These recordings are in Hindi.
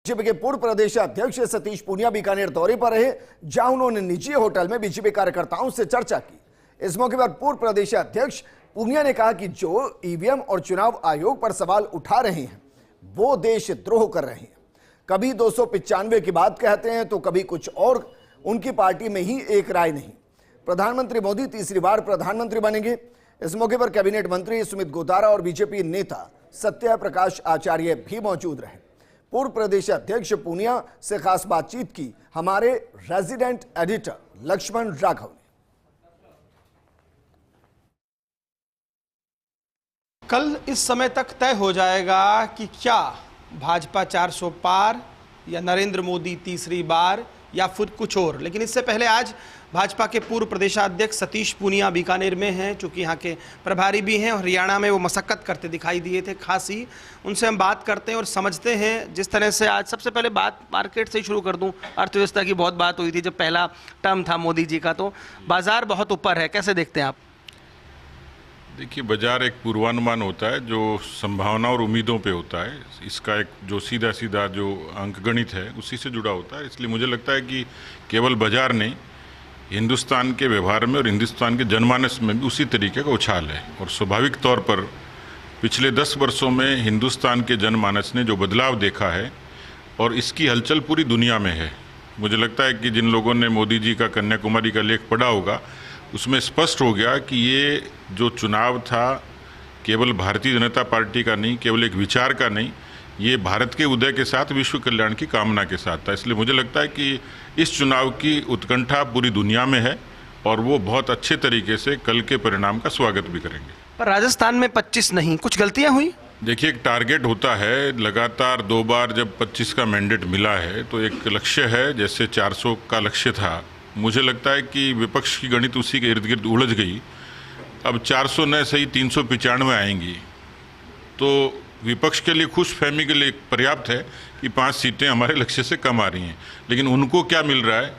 बीजेपी के पूर्व प्रदेश अध्यक्ष सतीश पूनिया बीकानेर दौरे पर रहे, जहां उन्होंने निजी होटल में बीजेपी कार्यकर्ताओं से चर्चा की। इस मौके पर पूर्व प्रदेश अध्यक्ष पूनिया ने कहा कि जो ईवीएम और चुनाव आयोग पर सवाल उठा रहे हैं वो देशद्रोह कर रहे हैं। कभी 295 की बात कहते हैं तो कभी कुछ और। उनकी पार्टी में ही एक राय नहीं। प्रधानमंत्री मोदी तीसरी बार प्रधानमंत्री बनेंगे। इस मौके पर कैबिनेट मंत्री सुमित गोतारा और बीजेपी नेता सत्य प्रकाश आचार्य भी मौजूद रहे। पूर्व प्रदेश अध्यक्ष पूनिया से खास बातचीत की हमारे रेजिडेंट एडिटर लक्ष्मण राघव ने। कल इस समय तक तय हो जाएगा कि क्या भाजपा 400 पार या नरेंद्र मोदी तीसरी बार या फिर कुछ और। लेकिन इससे पहले आज भाजपा के पूर्व प्रदेशाध्यक्ष सतीश पूनिया बीकानेर में हैं, चूँकि यहाँ के प्रभारी भी हैं और हरियाणा में वो मशक्कत करते दिखाई दिए थे खासी। उनसे हम बात करते हैं और समझते हैं जिस तरह से आज। सबसे पहले बात मार्केट से ही शुरू कर दूं। अर्थव्यवस्था की बहुत बात हुई थी जब पहला टर्म था मोदी जी का, तो बाजार बहुत ऊपर है, कैसे देखते हैं आप? देखिए, बाजार एक पूर्वानुमान होता है जो संभावना और उम्मीदों पे होता है। इसका एक जो सीधा सीधा जो अंकगणित है उसी से जुड़ा होता है। इसलिए मुझे लगता है कि केवल बाजार नहीं, हिंदुस्तान के व्यवहार में और हिंदुस्तान के जनमानस में भी उसी तरीके का उछाल है। और स्वाभाविक तौर पर पिछले 10 वर्षों में हिंदुस्तान के जनमानस ने जो बदलाव देखा है और इसकी हलचल पूरी दुनिया में है। मुझे लगता है कि जिन लोगों ने मोदी जी का कन्याकुमारी का लेख पढ़ा होगा उसमें स्पष्ट हो गया कि ये जो चुनाव था केवल भारतीय जनता पार्टी का नहीं, केवल एक विचार का नहीं, ये भारत के उदय के साथ विश्व कल्याण की कामना के साथ था। इसलिए मुझे लगता है कि इस चुनाव की उत्कंठा पूरी दुनिया में है और वो बहुत अच्छे तरीके से कल के परिणाम का स्वागत भी करेंगे। पर राजस्थान में 25 नहीं, कुछ गलतियां हुई? देखिए, एक टारगेट होता है, लगातार 2 बार जब 25 का मैंडेट मिला है तो एक लक्ष्य है, जैसे 400 का लक्ष्य था। मुझे लगता है कि विपक्ष की गणित उसी के इर्द गिर्द उलझ गई। अब 400 न सही 395 आएंगी तो विपक्ष के लिए खुशफहमी के लिए पर्याप्त है कि 5 सीटें हमारे लक्ष्य से कम आ रही हैं। लेकिन उनको क्या मिल रहा है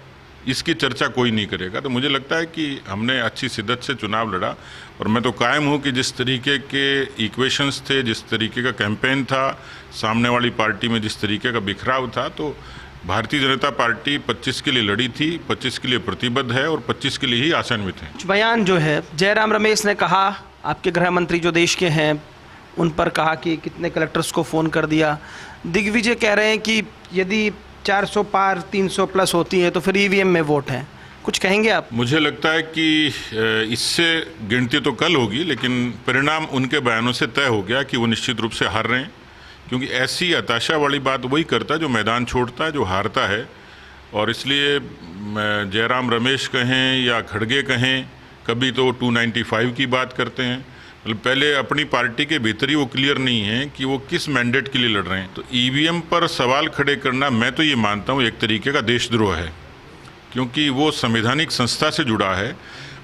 इसकी चर्चा कोई नहीं करेगा। तो मुझे लगता है कि हमने अच्छी शिद्दत से चुनाव लड़ा और मैं तो कायम हूँ कि जिस तरीके के इक्वेशंस थे, जिस तरीके का कैंपेन था, सामने वाली पार्टी में जिस तरीके का बिखराव था, तो भारतीय जनता पार्टी 25 के लिए लड़ी थी, 25 के लिए प्रतिबद्ध है और 25 के लिए ही आशान्वित है। बयान जो है जयराम रमेश ने कहा, आपके गृह मंत्री जो देश के हैं, उन पर कहा कि कितने कलेक्टर्स को फ़ोन कर दिया। दिग्विजय कह रहे हैं कि यदि 400 पार 300 प्लस होती है तो फिर ईवीएम में वोट है। कुछ कहेंगे आप? मुझे लगता है कि इससे गिनती तो कल होगी, लेकिन परिणाम उनके बयानों से तय हो गया कि वो निश्चित रूप से हार रहे हैं। क्योंकि ऐसी हताशा वाली बात वही करता है जो मैदान छोड़ता है, जो हारता है। और इसलिए जयराम रमेश कहें या खड़गे कहें, कभी तो 295 की बात करते हैं। मतलब पहले अपनी पार्टी के भीतर ही वो क्लियर नहीं है कि वो किस मैंडेट के लिए लड़ रहे हैं। तो ईवीएम पर सवाल खड़े करना, मैं तो ये मानता हूँ, एक तरीके का देशद्रोह है, क्योंकि वो संवैधानिक संस्था से जुड़ा है।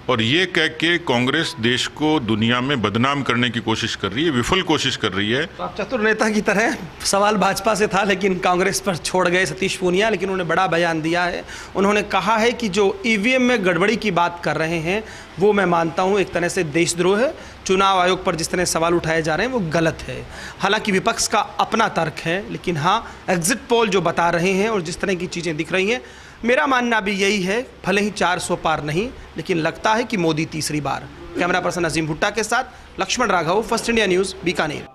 और ये कह के कांग्रेस देश को दुनिया में बदनाम करने की कोशिश कर रही है, विफल कोशिश कर रही है। तो आप चतुर नेता की तरह, सवाल भाजपा से था लेकिन कांग्रेस पर छोड़ गए सतीश पूनिया। लेकिन उन्होंने बड़ा बयान दिया है। उन्होंने कहा है कि जो ईवीएम में गड़बड़ी की बात कर रहे हैं वो मैं मानता हूं एक तरह से देशद्रोह है। चुनाव आयोग पर जिस तरह सवाल उठाए जा रहे हैं वो गलत है। हालांकि विपक्ष का अपना तर्क है, लेकिन हाँ, एग्जिट पोल जो बता रहे हैं और जिस तरह की चीज़ें दिख रही हैं, मेरा मानना भी यही है, भले ही 400 पार नहीं, लेकिन लगता है कि मोदी तीसरी बार। कैमरा पर्सन अजीम भुट्टा के साथ Lakshman Raghav, first India news, Bikaner.